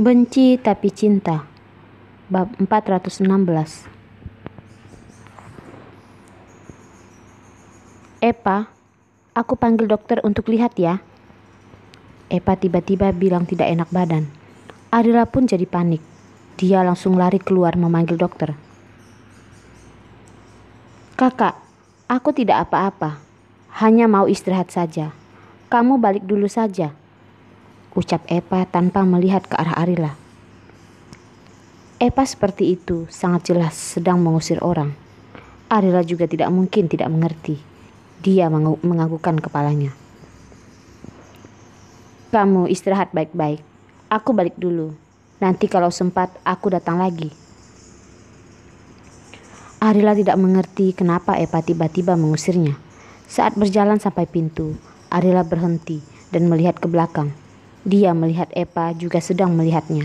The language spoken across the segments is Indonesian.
Benci tapi cinta. Bab 416. Epa, aku panggil dokter untuk lihat ya. Epa tiba-tiba bilang tidak enak badan. Arila pun jadi panik. Dia langsung lari keluar memanggil dokter. Kakak, aku tidak apa-apa. Hanya mau istirahat saja. Kamu balik dulu saja, ucap Epa tanpa melihat ke arah Arila. Epa seperti itu sangat jelas sedang mengusir orang. Arila juga tidak mungkin tidak mengerti. Dia menganggukkan kepalanya. Kamu istirahat baik-baik. Aku balik dulu. Nanti kalau sempat aku datang lagi. Arila tidak mengerti kenapa Epa tiba-tiba mengusirnya. Saat berjalan sampai pintu, Arila berhenti dan melihat ke belakang. Dia melihat Epa juga sedang melihatnya.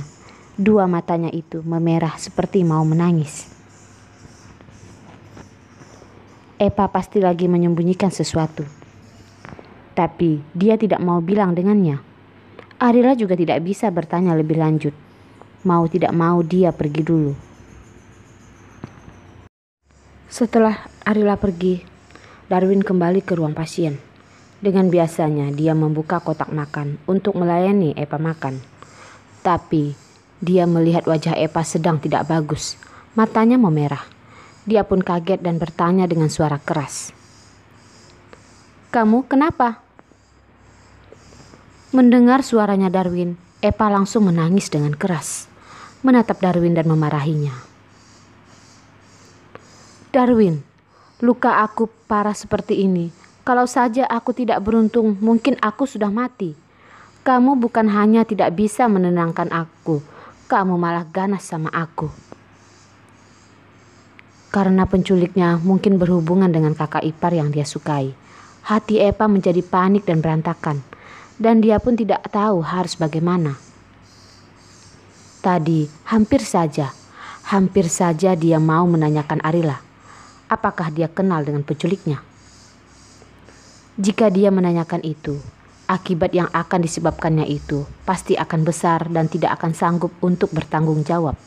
Dua matanya itu memerah seperti mau menangis. Epa pasti lagi menyembunyikan sesuatu. Tapi dia tidak mau bilang dengannya. Arila juga tidak bisa bertanya lebih lanjut. Mau tidak mau dia pergi dulu. Setelah Arila pergi, Darwin kembali ke ruang pasien. Dengan biasanya dia membuka kotak makan untuk melayani Epa makan. Tapi dia melihat wajah Epa sedang tidak bagus. Matanya memerah. Dia pun kaget dan bertanya dengan suara keras. Kamu kenapa? Mendengar suaranya Darwin, Epa langsung menangis dengan keras. Menatap Darwin dan memarahinya. Darwin, luka aku parah seperti ini. Kalau saja aku tidak beruntung, mungkin aku sudah mati. Kamu bukan hanya tidak bisa menenangkan aku, kamu malah ganas sama aku. Karena penculiknya mungkin berhubungan dengan kakak ipar yang dia sukai. Hati Epa menjadi panik dan berantakan. Dan dia pun tidak tahu harus bagaimana. Tadi hampir saja dia mau menanyakan Arila. Apakah dia kenal dengan penculiknya? Jika dia menanyakan itu, akibat yang akan disebabkannya itu pasti akan besar dan tidak akan sanggup untuk bertanggung jawab.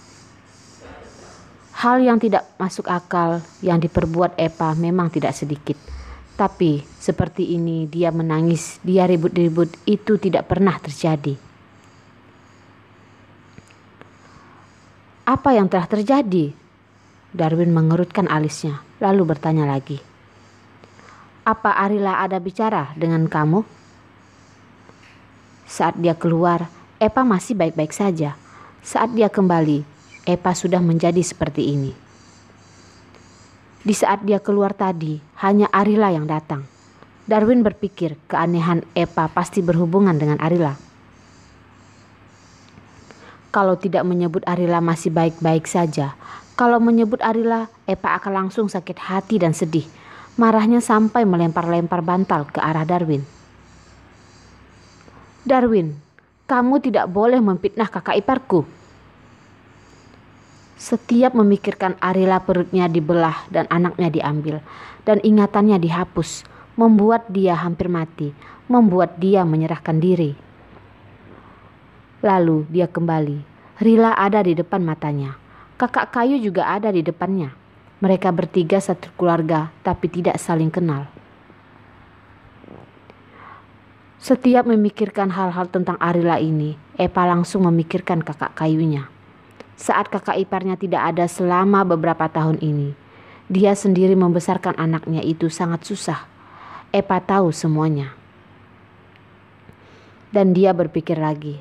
Hal yang tidak masuk akal yang diperbuat Epa memang tidak sedikit. Tapi seperti ini dia menangis, dia ribut-ribut itu tidak pernah terjadi. Apa yang telah terjadi? Darwin mengerutkan alisnya, lalu bertanya lagi. Apa Arila ada bicara dengan kamu? Saat dia keluar, Epa masih baik-baik saja. Saat dia kembali, Epa sudah menjadi seperti ini. Di saat dia keluar tadi, hanya Arila yang datang. Darwin berpikir keanehan Epa pasti berhubungan dengan Arila. Kalau tidak menyebut Arila masih baik-baik saja. Kalau menyebut Arila, Epa akan langsung sakit hati dan sedih. Marahnya sampai melempar-lempar bantal ke arah Darwin. Darwin, kamu tidak boleh memfitnah kakak iparku. Setiap memikirkan Arila perutnya dibelah dan anaknya diambil. Dan ingatannya dihapus. Membuat dia hampir mati. Membuat dia menyerahkan diri. Lalu dia kembali. Rila ada di depan matanya. Kakak kayu juga ada di depannya. Mereka bertiga satu keluarga tapi tidak saling kenal. Setiap memikirkan hal-hal tentang Arila ini, Epa langsung memikirkan kakak kayunya. Saat kakak iparnya tidak ada selama beberapa tahun ini, dia sendiri membesarkan anaknya itu sangat susah. Epa tahu semuanya. Dan dia berpikir lagi,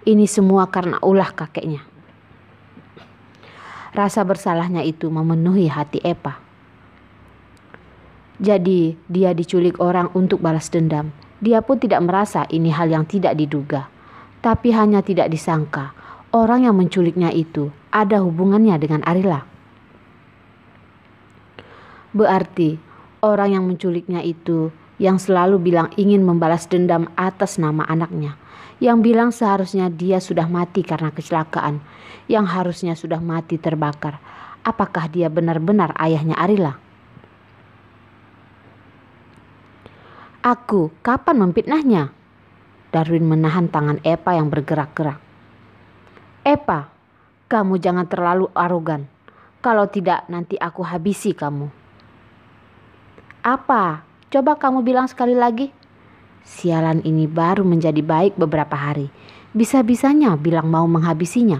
ini semua karena ulah kakeknya. Rasa bersalahnya itu memenuhi hati Epa. Jadi dia diculik orang untuk balas dendam. Dia pun tidak merasa ini hal yang tidak diduga. Tapi hanya tidak disangka. Orang yang menculiknya itu ada hubungannya dengan Arila. Berarti orang yang menculiknya itu yang selalu bilang ingin membalas dendam atas nama anaknya. Yang bilang seharusnya dia sudah mati karena kecelakaan. Yang harusnya sudah mati terbakar. Apakah dia benar-benar ayahnya Arila? Aku kapan memfitnahnya? Darwin menahan tangan Epa yang bergerak-gerak. Epa, kamu jangan terlalu arogan. Kalau tidak nanti aku habisi kamu. Apa? Coba kamu bilang sekali lagi. Sialan ini baru menjadi baik beberapa hari. Bisa-bisanya bilang mau menghabisinya.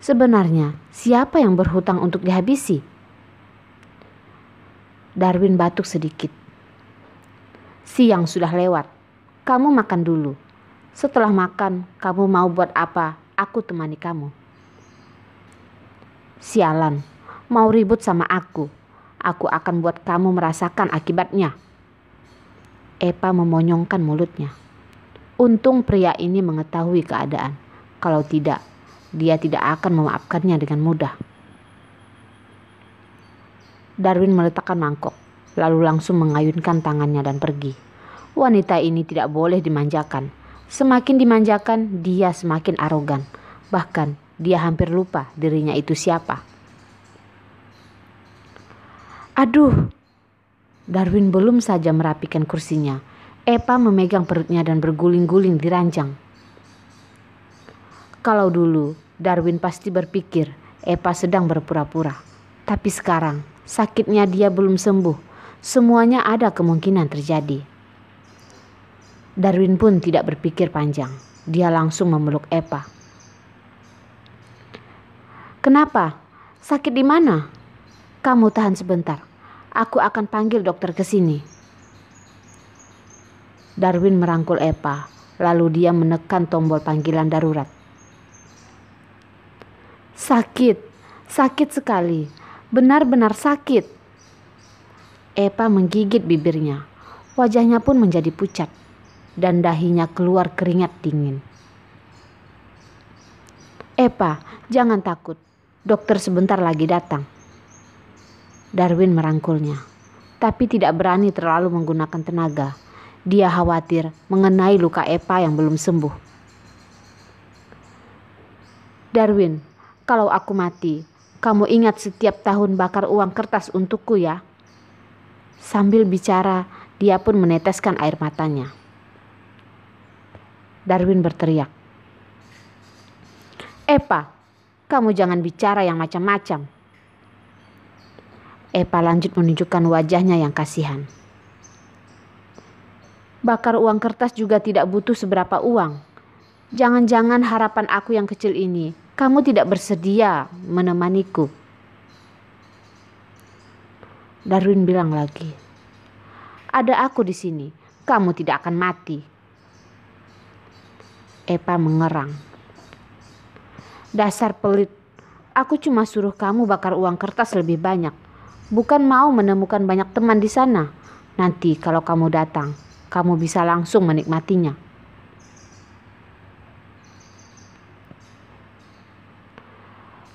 Sebenarnya siapa yang berhutang untuk dihabisi? Darwin batuk sedikit. Siang sudah lewat. Kamu makan dulu. Setelah makan, kamu mau buat apa? Aku temani kamu. Sialan, mau ribut sama aku. Aku akan buat kamu merasakan akibatnya. Epa memonyongkan mulutnya. Untung pria ini mengetahui keadaan. Kalau tidak, dia tidak akan memaafkannya dengan mudah. Darwin meletakkan mangkok, lalu langsung mengayunkan tangannya dan pergi. Wanita ini tidak boleh dimanjakan. Semakin dimanjakan, dia semakin arogan. Bahkan, dia hampir lupa dirinya itu siapa. Aduh! Darwin belum saja merapikan kursinya. Epa memegang perutnya dan berguling-guling di ranjang. Kalau dulu, Darwin pasti berpikir Epa sedang berpura-pura. Tapi sekarang, sakitnya dia belum sembuh. Semuanya ada kemungkinan terjadi. Darwin pun tidak berpikir panjang. Dia langsung memeluk Epa. Kenapa? Sakit di mana? Kamu tahan sebentar. Aku akan panggil dokter ke sini. Darwin merangkul Epa, lalu dia menekan tombol panggilan darurat. Sakit sekali. Benar-benar sakit. Epa menggigit bibirnya. Wajahnya pun menjadi pucat. Dan dahinya keluar keringat dingin. Epa, jangan takut. Dokter sebentar lagi datang. Darwin merangkulnya, tapi tidak berani terlalu menggunakan tenaga. Dia khawatir mengenai luka Epa yang belum sembuh. Darwin, kalau aku mati, kamu ingat setiap tahun bakar uang kertas untukku ya. Sambil bicara, dia pun meneteskan air matanya. Darwin berteriak. Epa, kamu jangan bicara yang macam-macam. Epa lanjut menunjukkan wajahnya yang kasihan. Bakar uang kertas juga tidak butuh seberapa uang. Jangan-jangan harapan aku yang kecil ini, kamu tidak bersedia menemaniku. Darwin bilang lagi. Ada aku di sini, kamu tidak akan mati. Epa mengerang. Dasar pelit, aku cuma suruh kamu bakar uang kertas lebih banyak. Bukan mau menemukan banyak teman di sana. Nanti kalau kamu datang, kamu bisa langsung menikmatinya.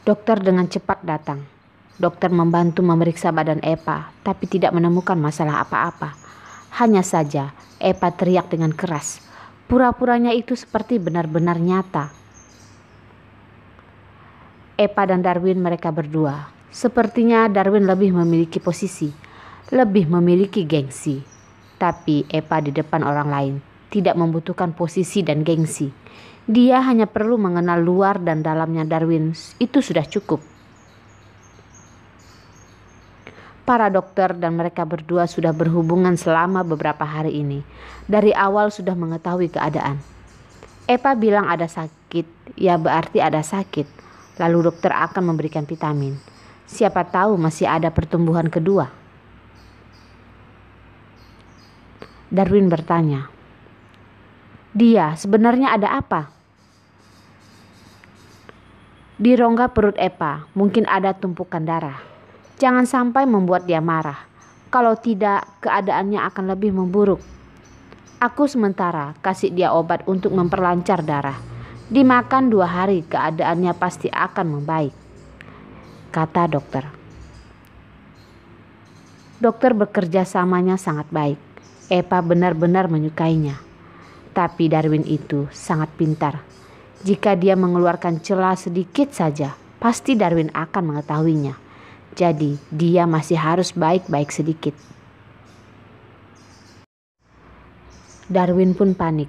Dokter dengan cepat datang. Dokter membantu memeriksa badan Epa, tapi tidak menemukan masalah apa-apa. Hanya saja, Epa teriak dengan keras. Pura-puranya itu seperti benar-benar nyata. Epa dan Darwin mereka berdua. Sepertinya Darwin lebih memiliki posisi, lebih memiliki gengsi. Tapi Epa di depan orang lain tidak membutuhkan posisi dan gengsi. Dia hanya perlu mengenal luar dan dalamnya Darwin, itu sudah cukup. Para dokter dan mereka berdua sudah berhubungan selama beberapa hari ini. Dari awal sudah mengetahui keadaan. Epa bilang ada sakit, ya berarti ada sakit. Lalu dokter akan memberikan vitamin. Siapa tahu masih ada pertumbuhan kedua. Darwin bertanya, dia sebenarnya ada apa? Di rongga perut Epa mungkin ada tumpukan darah. Jangan sampai membuat dia marah. Kalau tidak, keadaannya akan lebih memburuk. Aku sementara kasih dia obat untuk memperlancar darah. Dimakan 2 hari, keadaannya pasti akan membaik, kata dokter. Dokter bekerja samanya sangat baik. Epa benar-benar menyukainya. Tapi Darwin itu sangat pintar. Jika dia mengeluarkan celah sedikit saja, pasti Darwin akan mengetahuinya. Jadi dia masih harus baik-baik sedikit. Darwin pun panik.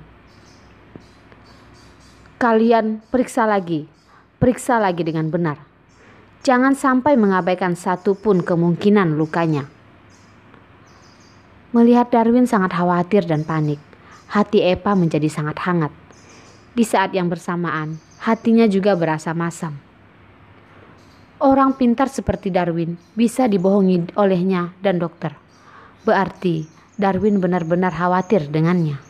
Kalian periksa lagi dengan benar. Jangan sampai mengabaikan satu pun kemungkinan lukanya. Melihat Darwin sangat khawatir dan panik, hati Epa menjadi sangat hangat. Di saat yang bersamaan, hatinya juga berasa masam. Orang pintar seperti Darwin bisa dibohongi olehnya dan dokter. Berarti Darwin benar-benar khawatir dengannya.